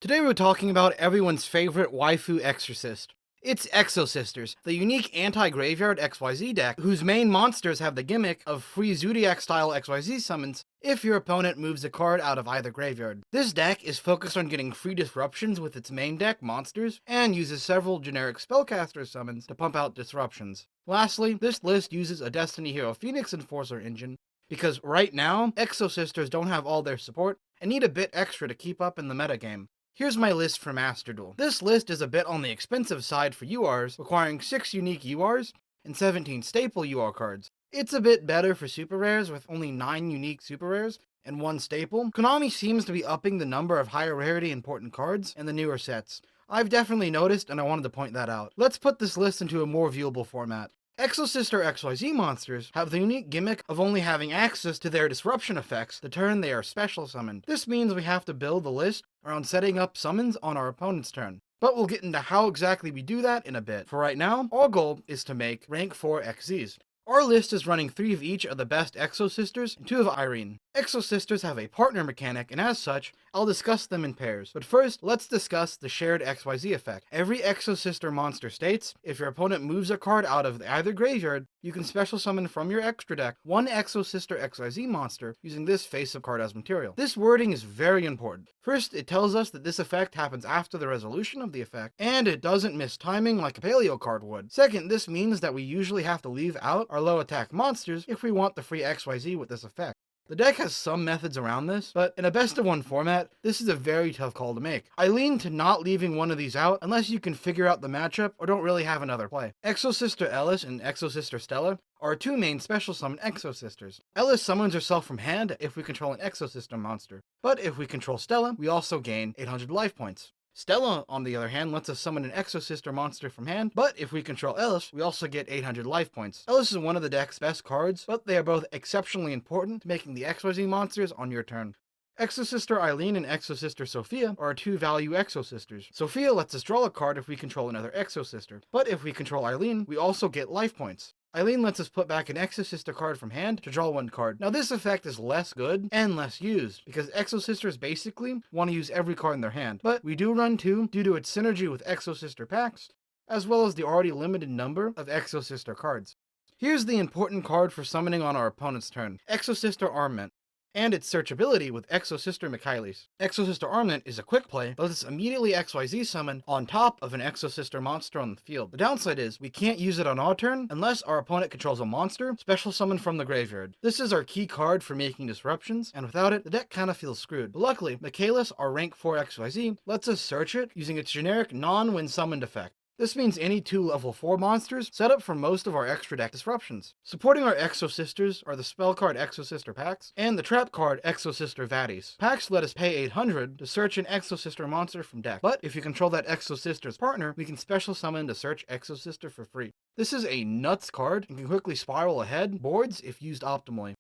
Today we're talking about everyone's favorite waifu exorcist. It's Exosisters, the unique anti-graveyard XYZ deck whose main monsters have the gimmick of free Zodiac-style XYZ summons if your opponent moves a card out of either graveyard. This deck is focused on getting free disruptions with its main deck monsters and uses several generic spellcaster summons to pump out disruptions. Lastly, this list uses a Destiny Hero Phoenix Enforcer engine because right now, Exosisters don't have all their support and need a bit extra to keep up in the metagame. Here's my list for Master Duel. This list is a bit on the expensive side for URs, requiring 6 unique URs and 17 staple UR cards. It's a bit better for super rares with only 9 unique super rares and 1 staple. Konami seems to be upping the number of higher rarity important cards in the newer sets. I've definitely noticed and I wanted to point that out. Let's put this list into a more viewable format. Exosister XYZ monsters have the unique gimmick of only having access to their disruption effects the turn they are special summoned. This means we have to build the list around setting up summons on our opponent's turn. But we'll get into how exactly we do that in a bit. For right now, our goal is to make rank 4 XZs. Our list is running 3 of each of the best Exosisters and 2 of Irene. Exosisters have a partner mechanic, and as such, I'll discuss them in pairs. But first, let's discuss the shared XYZ effect. Every Exosister monster states, if your opponent moves a card out of either graveyard, you can special summon from your extra deck 1 Exosister XYZ monster using this face-up card as material. This wording is very important. First, it tells us that this effect happens after the resolution of the effect, and it doesn't miss timing like a paleo card would. Second, this means that we usually have to leave out our low attack monsters if we want the free XYZ with this effect. The deck has some methods around this, but in a best of 1 format, this is a very tough call to make. I lean to not leaving one of these out unless you can figure out the matchup or don't really have another play. Exosister Ellis and Exosister Stella are 2 main special summon Exosisters. Ellis summons herself from hand if we control an Exosister monster, but if we control Stella, we also gain 800 life points. Stella, on the other hand, lets us summon an Exosister monster from hand, but if we control Ellis, we also get 800 life points. Ellis is one of the deck's best cards, but they are both exceptionally important to making the XYZ monsters on your turn. Exosister Eileen and Exosister Sophia are 2 value Exosisters. Sophia lets us draw a card if we control another Exosister, but if we control Eileen, we also get life points. Eileen lets us put back an Exosister card from hand to draw 1 card. Now this effect is less good and less used, because Exosisters basically want to use every card in their hand, but we do run 2 due to its synergy with Exosister packs, as well as the already limited number of Exosister cards. Here's the important card for summoning on our opponent's turn, Exosister Armament, and its searchability with Exosister Michaelis. Exosister Armament is a quick play, but it's immediately XYZ summon on top of an Exosister monster on the field. The downside is we can't use it on our turn unless our opponent controls a monster special summoned from the graveyard. This is our key card for making disruptions, and without it, the deck kinda feels screwed. But luckily, Michaelis, our rank 4 XYZ, lets us search it using its generic non-when summoned effect. This means any 2 level 4 monsters set up for most of our extra deck disruptions. Supporting our Exosisters are the spell card Exosister packs and the trap card Exosister Vadis. Packs let us pay 800 to search an Exosister monster from deck, but if you control that Exosister's partner, we can special summon to search Exosister for free. This is a nuts card and can quickly spiral ahead boards if used optimally.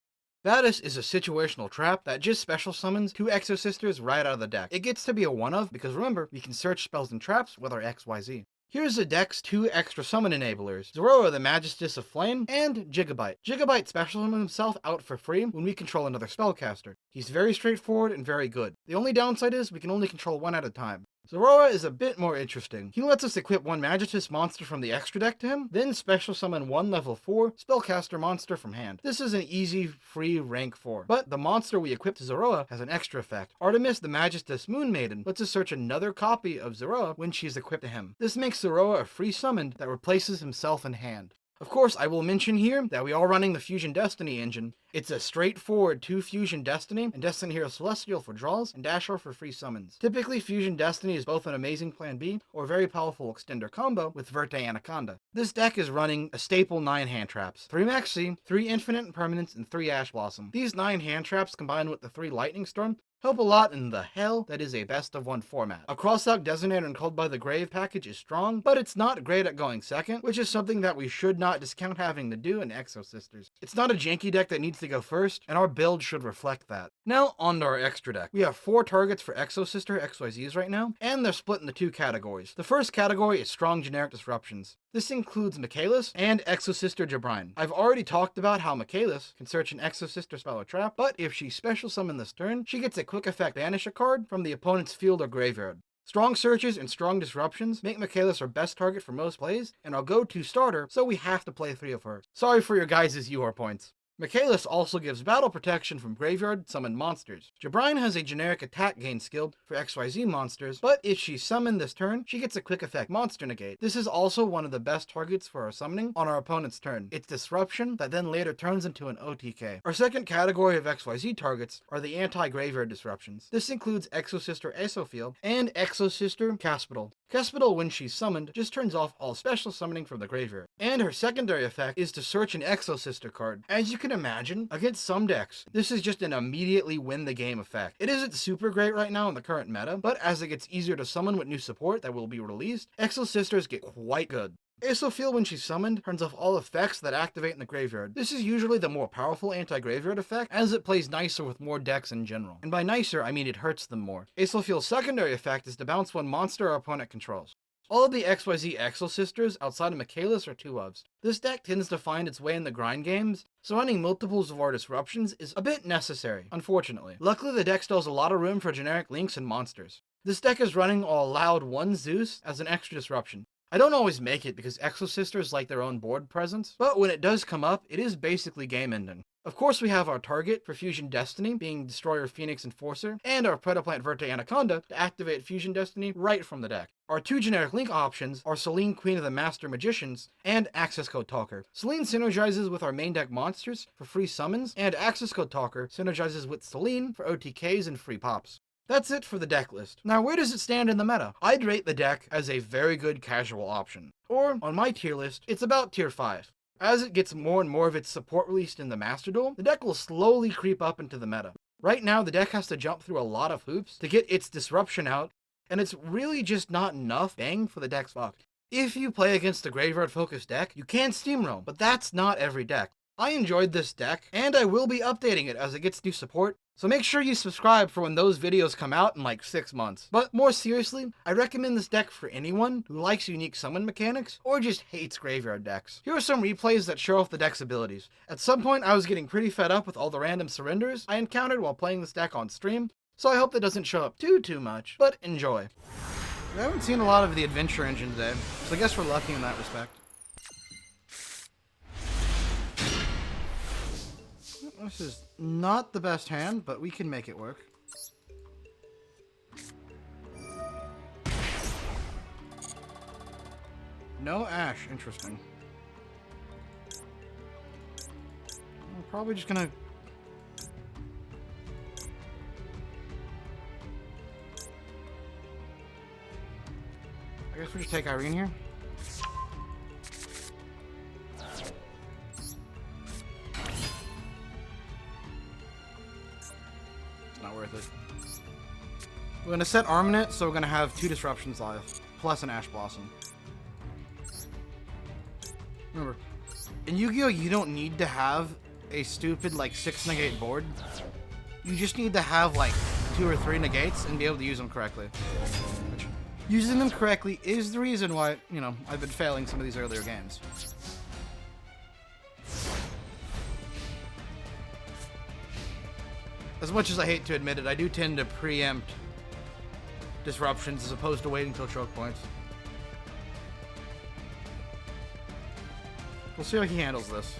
Vadis is a situational trap that just special summons 2 Exosisters right out of the deck. It gets to be a one-of because remember, we can search spells and traps with our XYZ. Here's the deck's 2 extra summon enablers, Zoroa the Magistus of Flame, and Gigabyte. Gigabyte special summons himself out for free when we control another spellcaster. He's very straightforward and very good. The only downside is we can only control 1 at a time. Zoroa is a bit more interesting. He lets us equip 1 Magistus monster from the extra deck to him, then special summon 1 level 4 spellcaster monster from hand. This is an easy, free rank 4, but the monster we equip to Zoroa has an extra effect. Artemis the Magistus Moon Maiden lets us search another copy of Zoroa when she's equipped to him. This makes Zoroa a free summon that replaces himself in hand. Of course, I will mention here that we are running the Fusion Destiny engine. It's a straightforward 2 Fusion Destiny and Destiny Hero Celestial for draws and Dasher for free summons. Typically, Fusion Destiny is both an amazing plan B or a very powerful extender combo with Verte Anaconda. This deck is running a staple 9 hand traps, 3 Max C, 3 Infinite Impermanence, and 3 Ash Blossom. These 9 hand traps combined with the 3 Lightning Storm help a lot in the hell that is a best of 1 format. A Crossout Designator and Called by the Grave package is strong, but it's not great at going second, which is something that we should not discount having to do in Exosisters. It's not a janky deck that needs to go first, and our build should reflect that. Now on to our extra deck. We have 4 targets for Exosister XYZs right now, and they're split into 2 categories. The first category is strong generic disruptions. This includes Michaelis and Exosister Jabrine. I've already talked about how Michaelis can search an Exosister spell or trap, but if she special summon this turn, she gets a quick effect banish a card from the opponent's field or graveyard. Strong searches and strong disruptions make Michaelis our best target for most plays, and our go-to starter, so we have to play 3 of her. Sorry for your guys' Yugioh points. Michaelis also gives battle protection from graveyard summoned monsters. Jabrine has a generic attack gain skill for XYZ monsters, but if she's summoned this turn, she gets a quick effect monster negate. This is also one of the best targets for our summoning on our opponent's turn. It's disruption that then later turns into an OTK. Our second category of XYZ targets are the anti-graveyard disruptions. This includes Exosister Exofield and Exosister Caspital. Caspital, when she's summoned, just turns off all special summoning from the graveyard. And her secondary effect is to search an Exosister card. As you can imagine, against some decks, this is just an immediately win the game effect. It isn't super great right now in the current meta, but as it gets easier to summon with new support that will be released, Exosisters get quite good. Exofield, when she's summoned, turns off all effects that activate in the graveyard. This is usually the more powerful anti-graveyard effect, as it plays nicer with more decks in general. And by nicer, I mean it hurts them more. Exofield's secondary effect is to bounce one monster our opponent controls. All of the XYZ Exosisters outside of Michaelis are 2-ofs. This deck tends to find its way in the grind games, so running multiples of our disruptions is a bit necessary, unfortunately. Luckily, the deck still has a lot of room for generic links and monsters. This deck is running allowed 1 Zeus as an extra disruption. I don't always make it because Exosisters like their own board presence, but when it does come up, it is basically game ending. Of course, we have our target for Fusion Destiny, being Destroyer Phoenix Enforcer, and our Predaplant Verte Anaconda to activate Fusion Destiny right from the deck. Our 2 generic link options are Selene, Queen of the Master Magicians, and Access Code Talker. Selene synergizes with our main deck monsters for free summons, and Access Code Talker synergizes with Selene for OTKs and free pops. That's it for the deck list. Now, where does it stand in the meta? I'd rate the deck as a very good casual option. Or, on my tier list, it's about tier 5. As it gets more and more of its support released in the Master Duel, the deck will slowly creep up into the meta. Right now, the deck has to jump through a lot of hoops to get its disruption out, and it's really just not enough bang for the deck's buck. If you play against a graveyard-focused deck, you can steamroll, but that's not every deck. I enjoyed this deck, and I will be updating it as it gets new support, so make sure you subscribe for when those videos come out in like 6 months. But more seriously, I recommend this deck for anyone who likes unique summon mechanics or just hates graveyard decks. Here are some replays that show off the deck's abilities. At some point, I was getting pretty fed up with all the random surrenders I encountered while playing this deck on stream, so I hope that doesn't show up too much, but enjoy. We haven't seen a lot of the adventure engine today, so I guess we're lucky in that respect. This is not the best hand, but we can make it work. No Ash, interesting. I'm probably just gonna... I guess we just take Irene here. Not worth it. We're gonna set Armament, so we're gonna have 2 disruptions live, plus an Ash Blossom. Remember, in Yu-Gi-Oh! You don't need to have a stupid, like, 6 negate board. You just need to have, like, 2 or 3 negates and be able to use them correctly. Which, using them correctly is the reason why, you know, I've been failing some of these earlier games. As much as I hate to admit it, I do tend to preempt disruptions as opposed to waiting till choke points. We'll see how he handles this.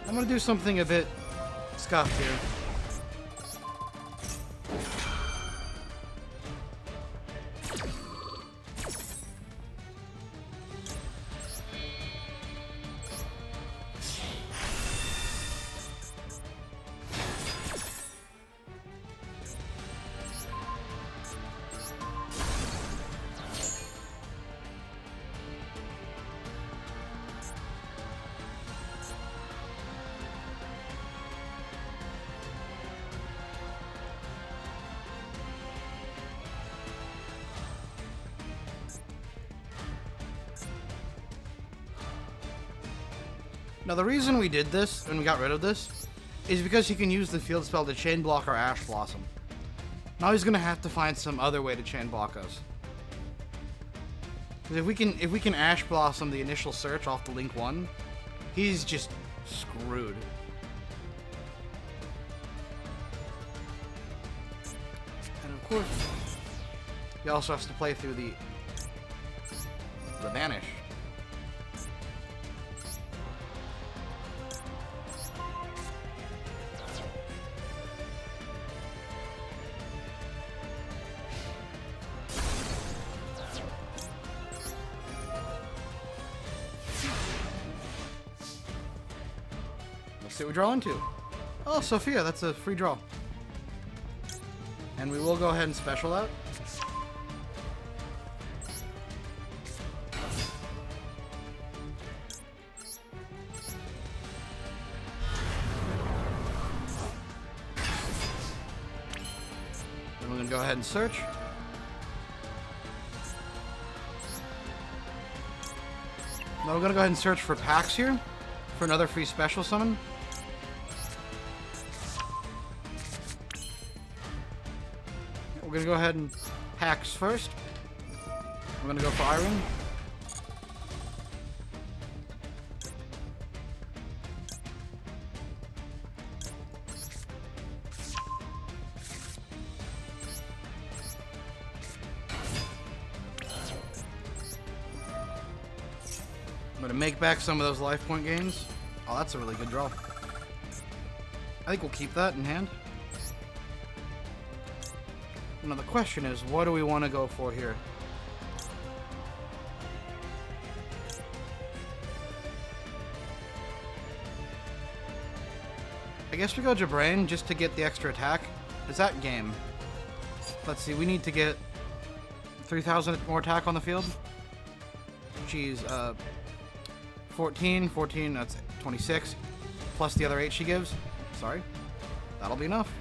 I'm gonna do something a bit scuffed here. Now the reason we did this, and we got rid of this, is because he can use the field spell to chain block our Ash Blossom. Now he's gonna have to find some other way to chain block us. 'Cause if we can Ash Blossom the initial search off the Link 1, he's just screwed. And of course, he also has to play through the Banish. Let's see what we draw into. Oh, Sophia, that's a free draw. And we will go ahead and special out. Then we're going to go ahead and search. Now we're going to go ahead and search for packs here for another free special summon. We're going to go ahead and packs first. We're going to go for Iron. I'm going to make back some of those life point gains. Oh, that's a really good draw. I think we'll keep that in hand. Now the question is, what do we want to go for here? I guess we go Jabrain just to get the extra attack. Is that game? Let's see, we need to get 3,000 more attack on the field. She's 14, that's 26, plus the other 8 she gives. Sorry. That'll be enough.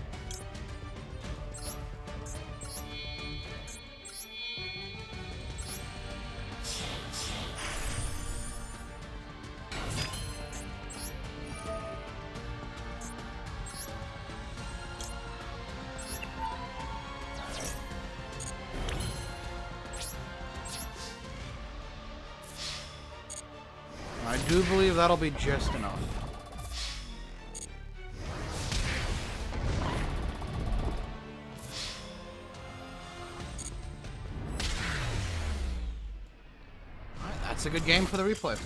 I do believe that'll be just enough. Alright, that's a good game for the replay.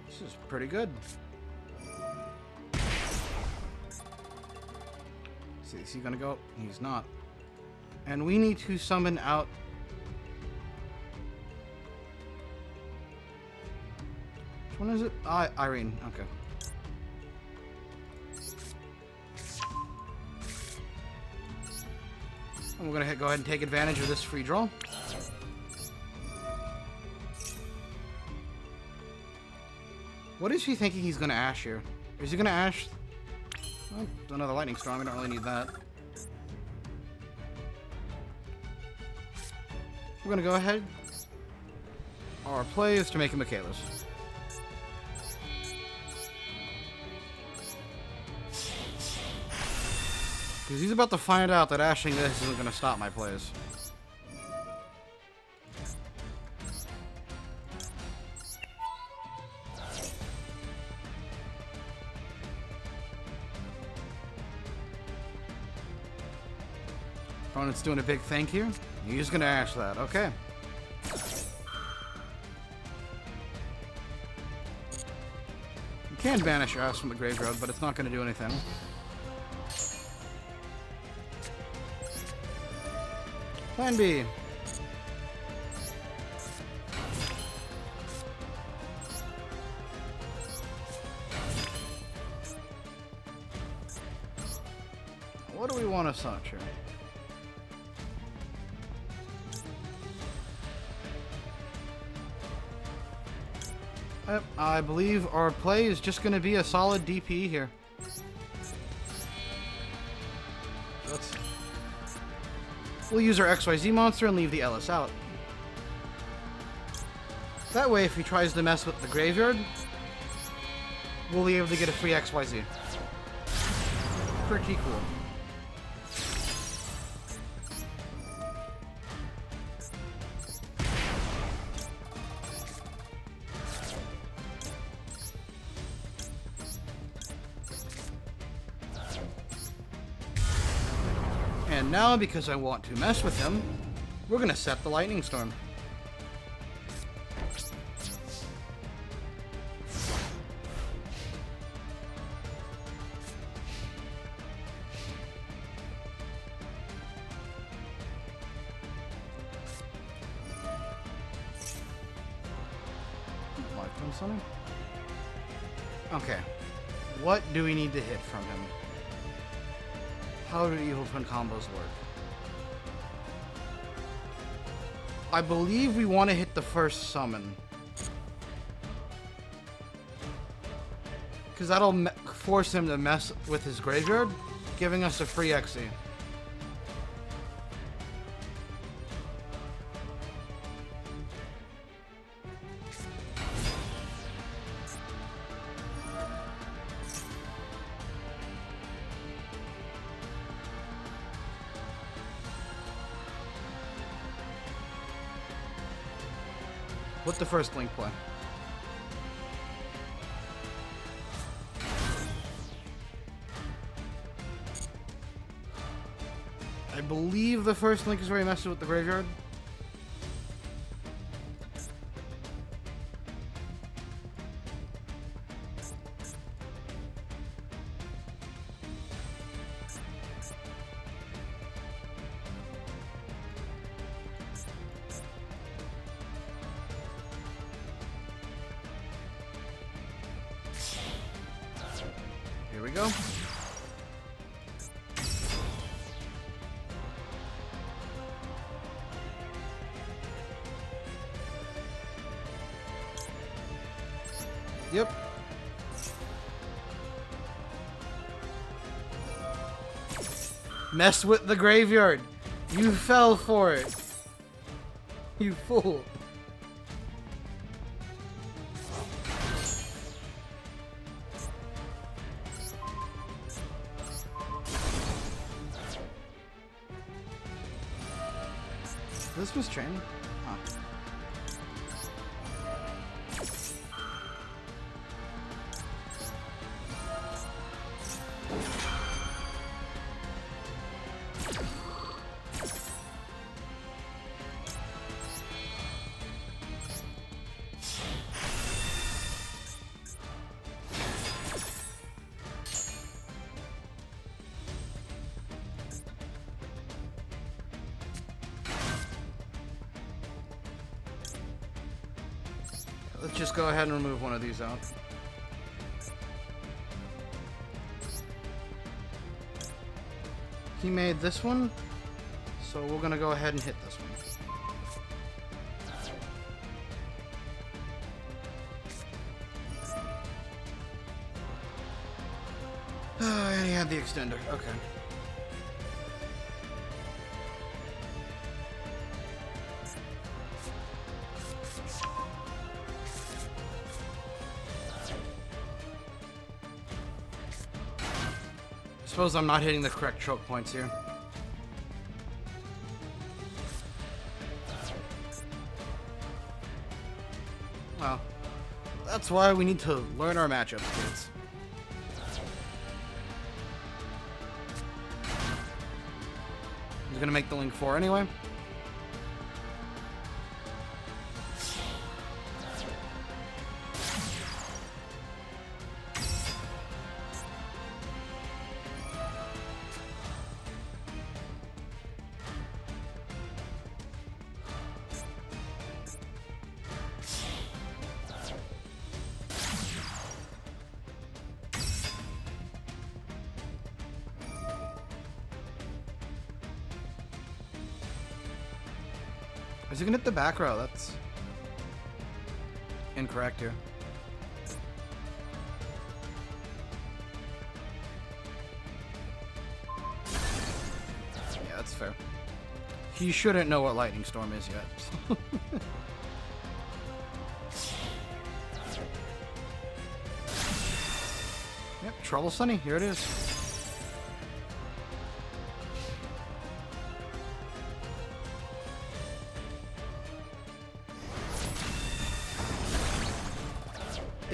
This is pretty good. Is he gonna go? He's not. And we need to summon out... Which one is it? Irene. Okay. And we're going to go ahead and take advantage of this free draw. What is he thinking he's going to Ash here? Is he going to Ash... Oh, another Lightning Storm. We don't really need that. We're going to go ahead. Our play is to make him a Kalos. Because he's about to find out that ashing this isn't going to stop my plays. Opponent's doing a big thank you. He's gonna ash that. Okay. You can banish your ass from the graveyard, but it's not gonna do anything. Plan B. What do we want to search here? I believe our play is just going to be a solid DP here. We'll use our XYZ monster and leave the Ellis out. That way, if he tries to mess with the graveyard, we'll be able to get a free XYZ. pretty cool. And now, because I want to mess with him, we're gonna set the Lightning Storm. Lifetime Sunny? Okay. What do we need to hit from him? How do Evil Twin combos work? I believe we want to hit the first summon. Because that'll force him to mess with his graveyard, giving us a free XE. What's the first Link play? I believe the first Link is where he messes with the graveyard. Here we go. Yep. Mess with the graveyard. You fell for it. You fool. This was training? Huh. Let's just go ahead and remove one of these out. He made this one, so we're gonna go ahead and hit this one. And he had the extender, okay. Suppose I'm not hitting the correct choke points here. Well, that's why we need to learn our matchups, kids. He's gonna make the Link 4 anyway. Is he gonna hit the back row? That's incorrect here. Yeah, that's fair. He shouldn't know what Lightning Storm is yet. Yep, Trouble Sunny, here it is.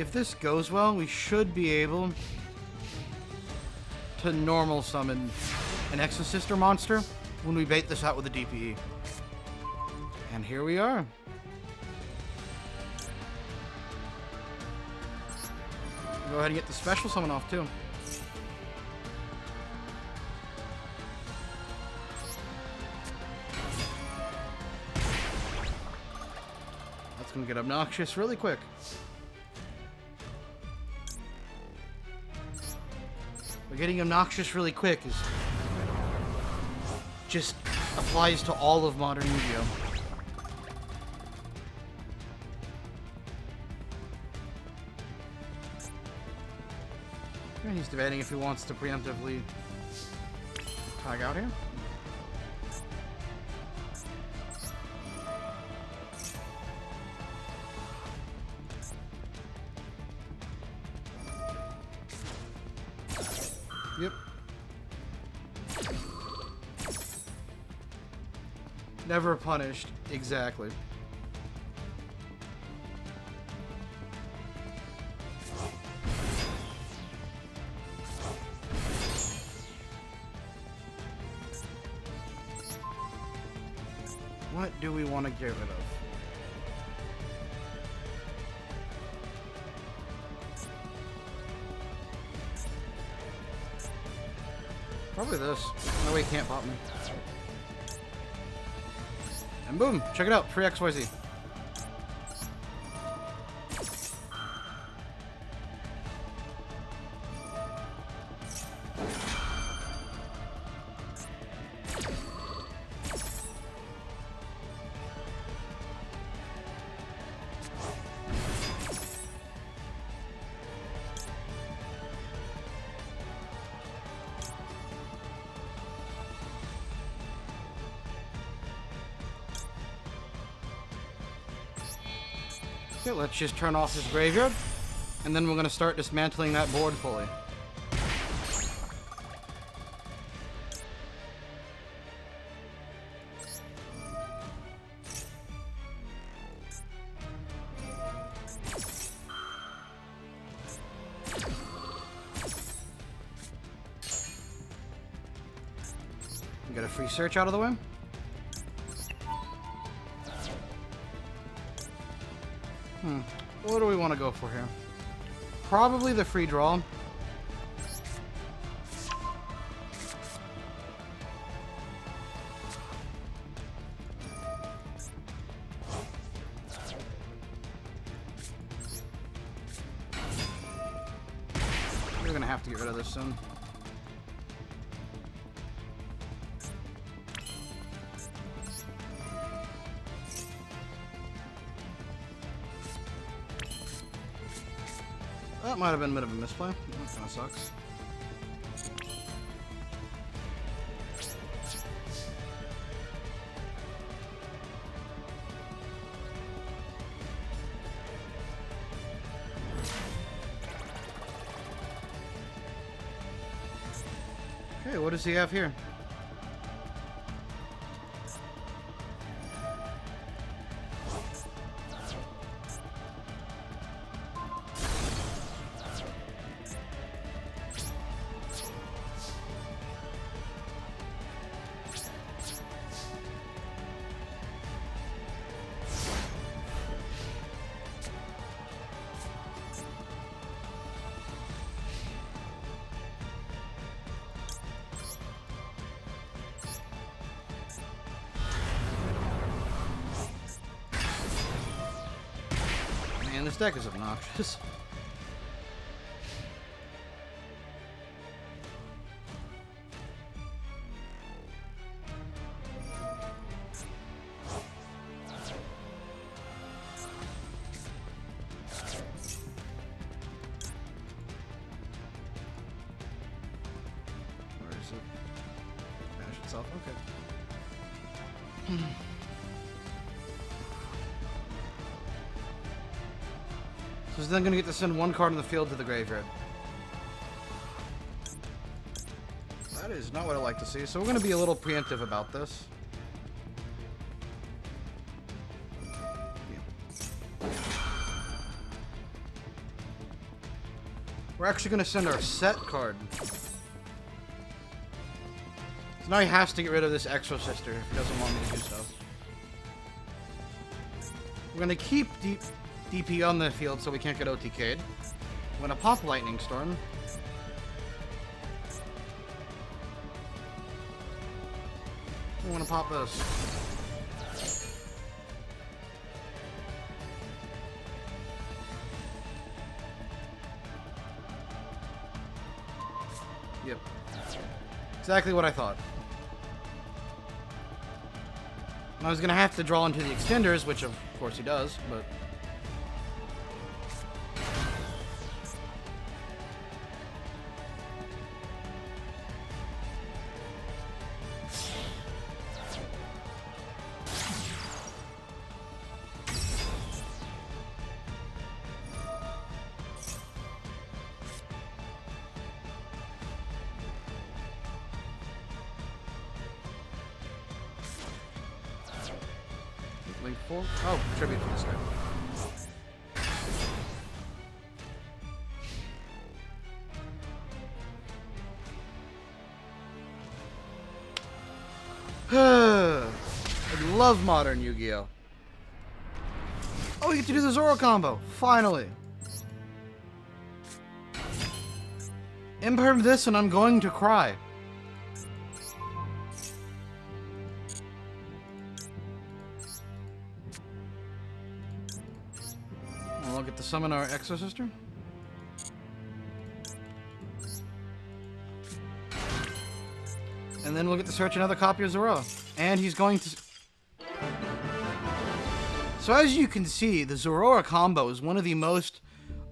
if this goes well, we should be able to normal summon an Exosister monster when we bait this out with a DPE. And here we are. Go ahead and get the special summon off too. That's gonna get obnoxious really quick. But getting obnoxious really quick is just applies to all of modern Yu-Gi-Oh! And he's debating if he wants to preemptively tag out here. Yep. Never punished. Exactly. What do we want to get rid of? Probably this. No way he can't pop me. And boom! Check it out. Free XYZ. Okay, let's just turn off this graveyard, and then we're going to start dismantling that board fully. Get a free search out of the way. What do we want to go for here? Probably the free draw. We're gonna have to get rid of this soon. That might have been a bit of a misplay. That kind of sucks. Okay, what does he have here? Man, this deck is obnoxious. Where is it? Finish itself? Okay. So he's then going to get to send one card in the field to the graveyard. That is not what I like to see, so we're going to be a little preemptive about this. We're actually going to send our set card. So now he has to get rid of this Exosister if he doesn't want me to do so. We're going to keep DP on the field so we can't get OTK'd. We're going to pop Lightning Storm. We're going to pop this. Yep. Exactly what I thought. I was going to have to draw into the extenders, which of course he does, but... Link 4? Oh, tribute to this guy. I love modern Yu-Gi-Oh! Oh, we get to do the Zoro combo! Finally! Imperm this and I'm going to cry. I'll get to summon our Exosister. And then we'll get to search another copy of Zoro. And he's going to... So as you can see, the Zorora combo is one of the most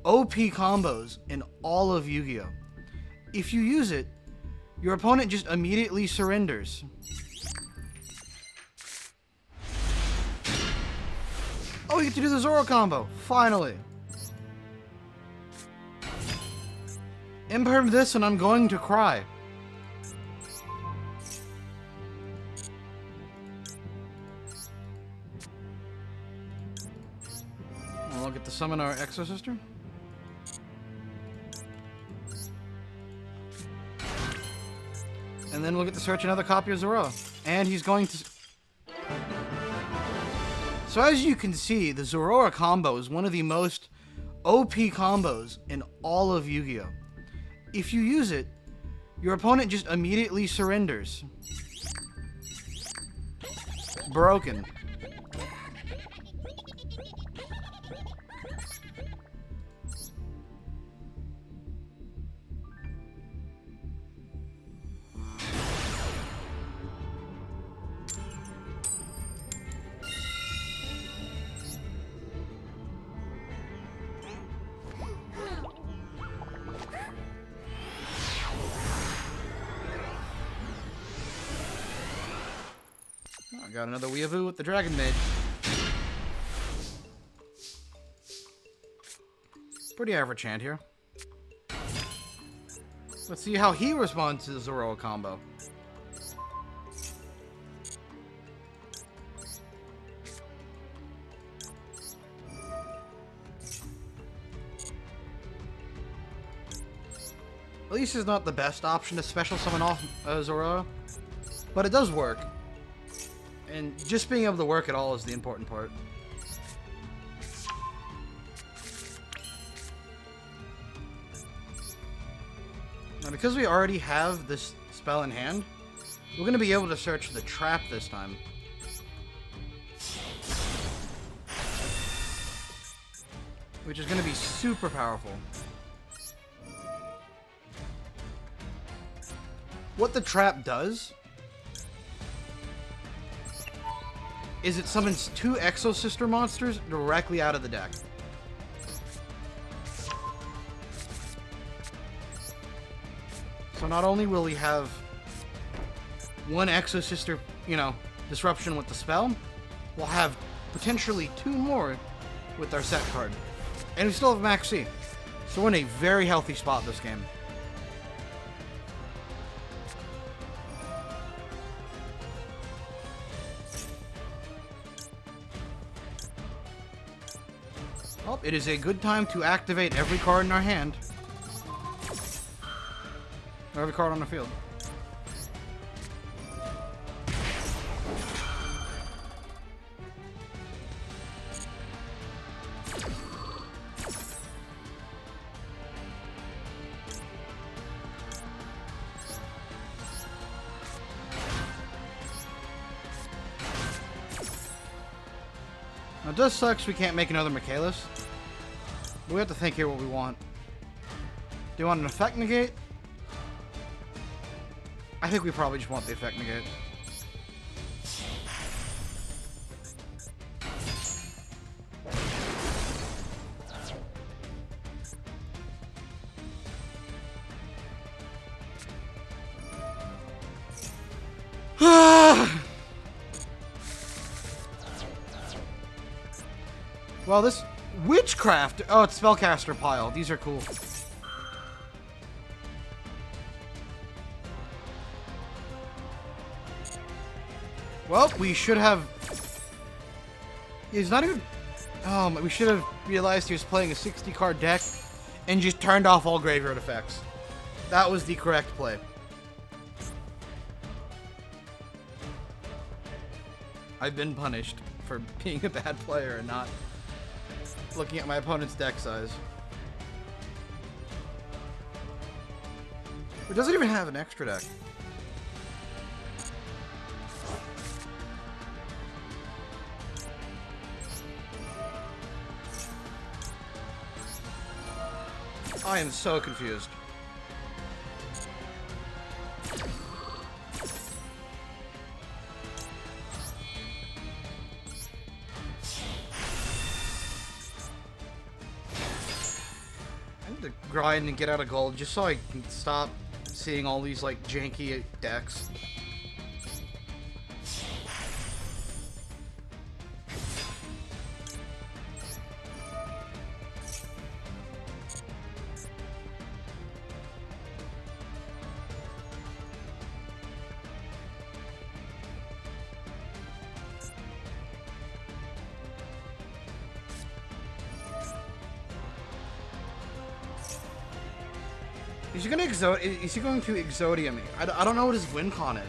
OP combos in all of Yu-Gi-Oh! If you use it, your opponent just immediately surrenders. Oh, we get to do the Zoro combo! Finally! Imperm this and I'm going to cry. Well, I'll get to summon our Exosister. And then we'll get to search another copy of Zoro. And he's going to... So as you can see, the Zorora combo is one of the most OP combos in all of Yu-Gi-Oh! If you use it, your opponent just immediately surrenders. Broken. I got another Weeaboo with the Dragon Maid. Pretty average hand here. Let's see how he responds to the Zoro combo. At least it's not the best option to special summon off Zoro, but it does work. And just being able to work at all is the important part. Now, because we already have this spell in hand, we're going to be able to search the trap this time. Which is going to be super powerful. What the trap does is it summons 2 Exosister monsters directly out of the deck. So not only will we have 1 Exosister, disruption with the spell, we'll have potentially 2 more with our set card. And we still have Max C. So we're in a very healthy spot this game. Well, it is a good time to activate every card in our hand. Every card on the field. Now, it does suck we can't make another Michaelis. But we have to think here what we want. Do you want an effect negate? I think we probably just want the effect negate. Well, this Witchcraft. Oh, it's Spellcaster pile. These are cool. Well, we should have... He's not even... Oh, we should have realized he was playing a 60-card deck and just turned off all graveyard effects. That was the correct play. I've been punished for being a bad player and not looking at my opponent's deck size. It doesn't even have an extra deck. I am so confused. I need to grind and get out of gold just so I can stop seeing all these like janky decks. Is he going to Exodia me? I don't know what his win con is.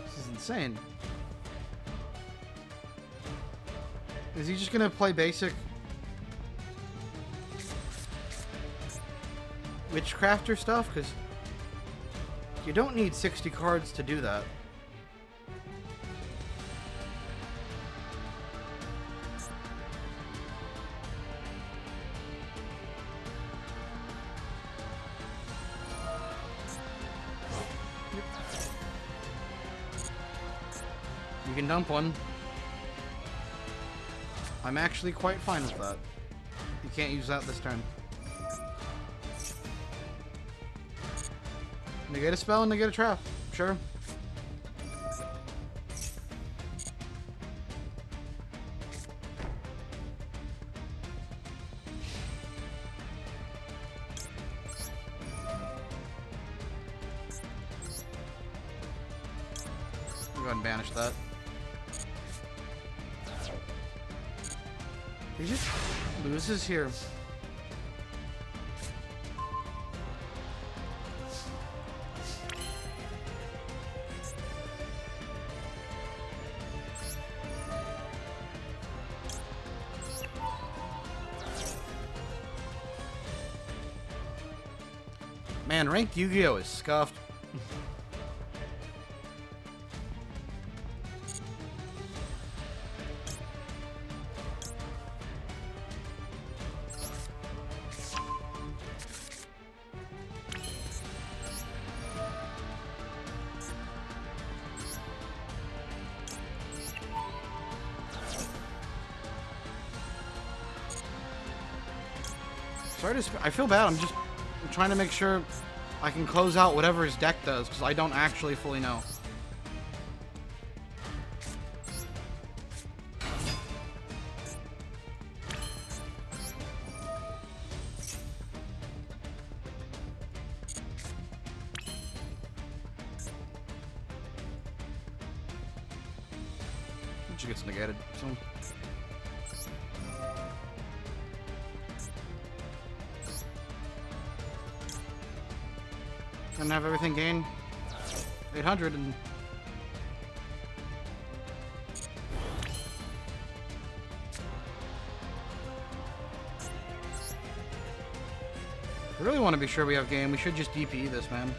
This is insane. Is he just gonna play basic Witchcrafter stuff? Because you don't need 60 cards to do that. You can dump one. I'm actually quite fine with that. You can't use that this turn. Negate a spell and negate a trap. Sure. Go ahead and banish that. He just loses here. Man, ranked Yugioh is scuffed. Sorry to I feel bad. I'm trying to make sure I can close out whatever his deck does, because I don't actually fully know. She gets negated, so... Gonna have everything gain 800 and... I really want to be sure we have game. We should just DPE this, man.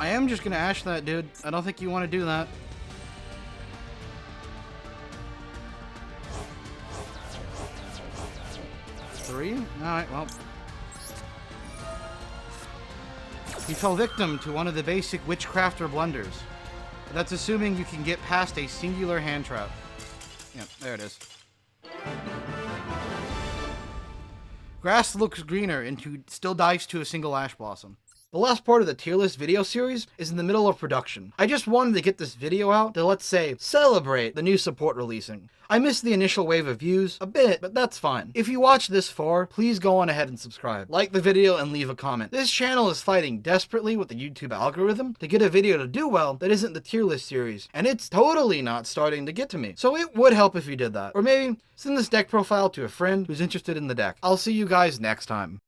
I am just gonna Ash that, dude. I don't think you want to do that. Three? Alright, well. He fell victim to one of the basic Witchcrafter blunders. But that's assuming you can get past a singular hand trap. Yeah, there it is. Grass looks greener and still dives to a single Ash Blossom. The last part of the tier list video series is in the middle of production. I just wanted to get this video out to, let's say, celebrate the new support releasing. I missed the initial wave of views a bit, but that's fine. If you watched this far, please go on ahead and subscribe. Like the video and leave a comment. This channel is fighting desperately with the YouTube algorithm to get a video to do well that isn't the tier list series, and it's totally not starting to get to me. So it would help if you did that. Or maybe send this deck profile to a friend who's interested in the deck. I'll see you guys next time.